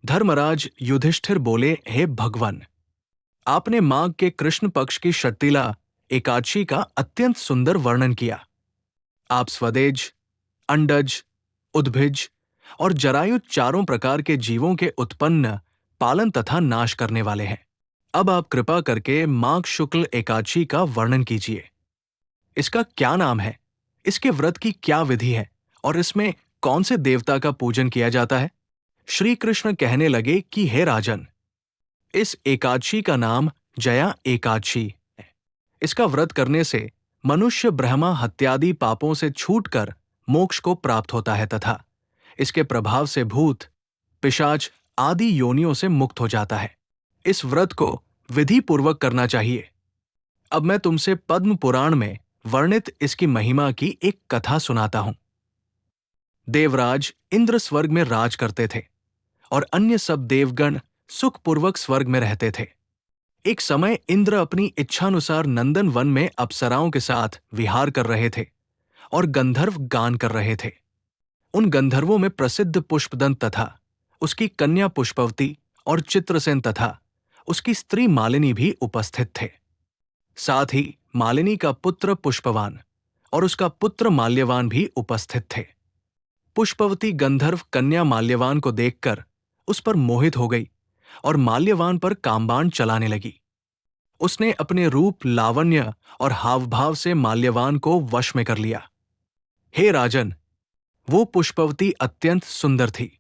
धर्मराज युधिष्ठिर बोले, हे भगवान, आपने माघ के कृष्ण पक्ष की षट्तिला एकादशी का अत्यंत सुंदर वर्णन किया। आप स्वदेज, अंडज, उद्भिज और जरायु चारों प्रकार के जीवों के उत्पन्न, पालन तथा नाश करने वाले हैं। अब आप कृपा करके माघ शुक्ल एकादशी का वर्णन कीजिए। इसका क्या नाम है, इसके व्रत की क्या विधि है और इसमें कौन से देवता का पूजन किया जाता है? श्री कृष्ण कहने लगे कि हे राजन, इस एकादशी का नाम जया एकादशी है। इसका व्रत करने से मनुष्य ब्रह्मा हत्यादि पापों से छूटकर मोक्ष को प्राप्त होता है तथा इसके प्रभाव से भूत, पिशाच आदि योनियों से मुक्त हो जाता है। इस व्रत को विधि पूर्वक करना चाहिए। अब मैं तुमसे पद्म पुराण में वर्णित इसकी महिमा की एक कथा सुनाता हूं। देवराज इंद्र स्वर्ग में राज करते थे और अन्य सब देवगण सुखपूर्वक स्वर्ग में रहते थे। एक समय इंद्र अपनी इच्छानुसार नंदन वन में अप्सराओं के साथ विहार कर रहे थे और गंधर्व गान कर रहे थे। उन गंधर्वों में प्रसिद्ध पुष्पदंत तथा उसकी कन्या पुष्पवती और चित्रसेन तथा उसकी स्त्री मालिनी भी उपस्थित थे। साथ ही मालिनी का पुत्र पुष्पवान और उसका पुत्र माल्यवान भी उपस्थित थे। पुष्पवती गंधर्व कन्या माल्यवान को देखकर उस पर मोहित हो गई और माल्यवान पर कामबाण चलाने लगी। उसने अपने रूप, लावण्य और हावभाव से माल्यवान को वश में कर लिया। हे राजन, वो पुष्पवती अत्यंत सुंदर थी।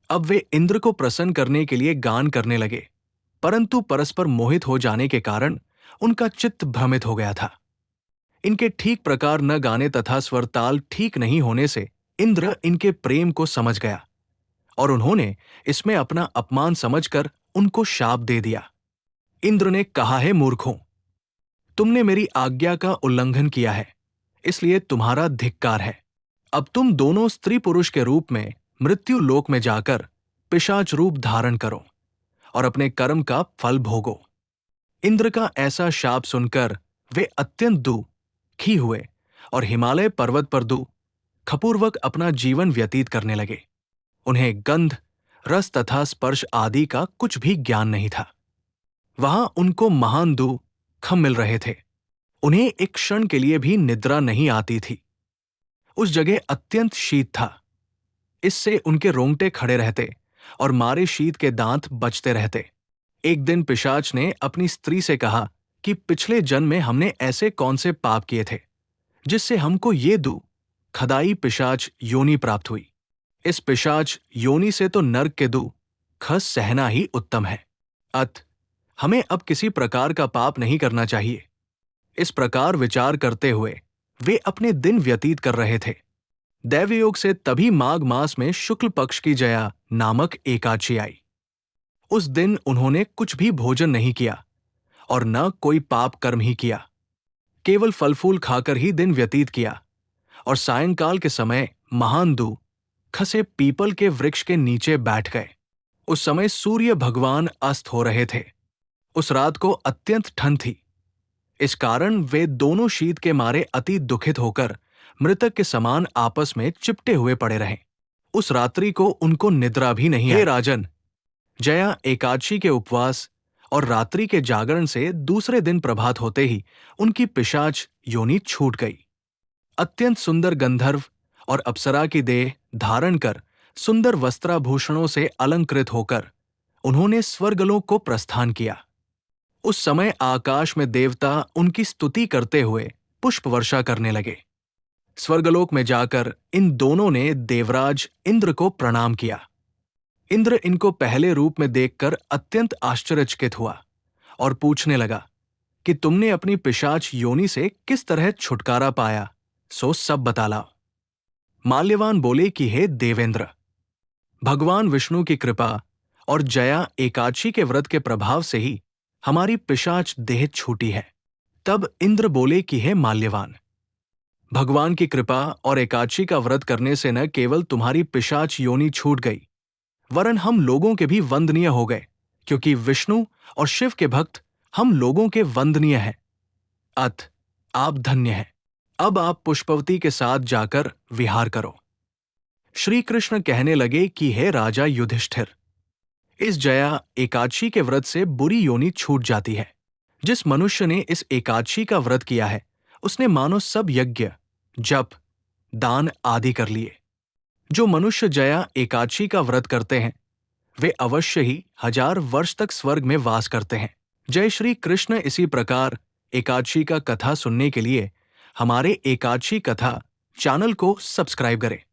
अब वे इंद्र को प्रसन्न करने के लिए गान करने लगे, परंतु परस्पर मोहित हो जाने के कारण उनका चित्त भ्रमित हो गया था। इनके ठीक प्रकार न गाने तथा स्वरताल ठीक नहीं होने से इंद्र इनके प्रेम को समझ गया और उन्होंने इसमें अपना अपमान समझकर उनको शाप दे दिया। इंद्र ने कहा, है मूर्खों, तुमने मेरी आज्ञा का उल्लंघन किया है, इसलिए तुम्हारा धिक्कार है। अब तुम दोनों स्त्री पुरुष के रूप में मृत्यु लोक में जाकर पिशाच रूप धारण करो और अपने कर्म का फल भोगो। इंद्र का ऐसा शाप सुनकर वे अत्यंत दुखी हुए और हिमालय पर्वत पर दुखपूर्वक अपना जीवन व्यतीत करने लगे। उन्हें गंध, रस तथा स्पर्श आदि का कुछ भी ज्ञान नहीं था। वहां उनको महान दुख मिल रहे थे। उन्हें एक क्षण के लिए भी निद्रा नहीं आती थी। उस जगह अत्यंत शीत था। इससे उनके रोंगटे खड़े रहते और मारे शीत के दांत बचते रहते। एक दिन पिशाच ने अपनी स्त्री से कहा कि पिछले जन्म में हमने ऐसे कौन से पाप किए थे जिससे हमको ये दुखदाई पिशाच योनि प्राप्त हुई। इस पिशाच योनि से तो नरक के दुख सहना ही उत्तम है। अत हमें अब किसी प्रकार का पाप नहीं करना चाहिए। इस प्रकार विचार करते हुए वे अपने दिन व्यतीत कर रहे थे। दैवयोग से तभी माघ मास में शुक्ल पक्ष की जया नामक एकादशी आई। उस दिन उन्होंने कुछ भी भोजन नहीं किया और न कोई पाप कर्म ही किया। केवल फल फूल खाकर ही दिन व्यतीत किया और सायंकाल के समय महान दुख से पीपल के वृक्ष के नीचे बैठ गए। उस समय सूर्य भगवान अस्त हो रहे थे। उस रात को अत्यंत ठंड थी। इस कारण वे दोनों शीत के मारे अति दुखित होकर मृतक के समान आपस में चिपटे हुए पड़े रहे। उस रात्रि को उनको निद्रा भी नहीं आई। हे राजन, जया एकादशी के उपवास और रात्रि के जागरण से दूसरे दिन प्रभात होते ही उनकी पिशाच योनि छूट गई। अत्यंत सुंदर गंधर्व और अप्सरा की देह धारण कर सुंदर वस्त्राभूषणों से अलंकृत होकर उन्होंने स्वर्गलोक को प्रस्थान किया। उस समय आकाश में देवता उनकी स्तुति करते हुए पुष्प वर्षा करने लगे। स्वर्गलोक में जाकर इन दोनों ने देवराज इंद्र को प्रणाम किया। इंद्र इनको पहले रूप में देखकर अत्यंत आश्चर्यचकित हुआ और पूछने लगा कि तुमने अपनी पिशाच योनि से किस तरह छुटकारा पाया, सो सब बता लाओ। माल्यवान बोले कि हे देवेंद्र, भगवान विष्णु की कृपा और जया एकादशी के व्रत के प्रभाव से ही हमारी पिशाच देह छूटी है। तब इंद्र बोले कि हे माल्यवान, भगवान की कृपा और एकादशी का व्रत करने से न केवल तुम्हारी पिशाच योनि छूट गई, वरन हम लोगों के भी वंदनीय हो गए, क्योंकि विष्णु और शिव के भक्त हम लोगों के वंदनीय हैं। अत आप धन्य हैं। अब आप पुष्पवती के साथ जाकर विहार करो। श्री कृष्ण कहने लगे कि हे राजा युधिष्ठिर, इस जया एकादशी के व्रत से बुरी योनि छूट जाती है। जिस मनुष्य ने इस एकादशी का व्रत किया है, उसने मानो सब यज्ञ, जप, दान आदि कर लिए। जो मनुष्य जया एकादशी का व्रत करते हैं, वे अवश्य ही 1000 वर्ष तक स्वर्ग में वास करते हैं। जय श्री कृष्ण। इसी प्रकार एकादशी का कथा सुनने के लिए हमारे एकादशी कथा चैनल को सब्सक्राइब करें।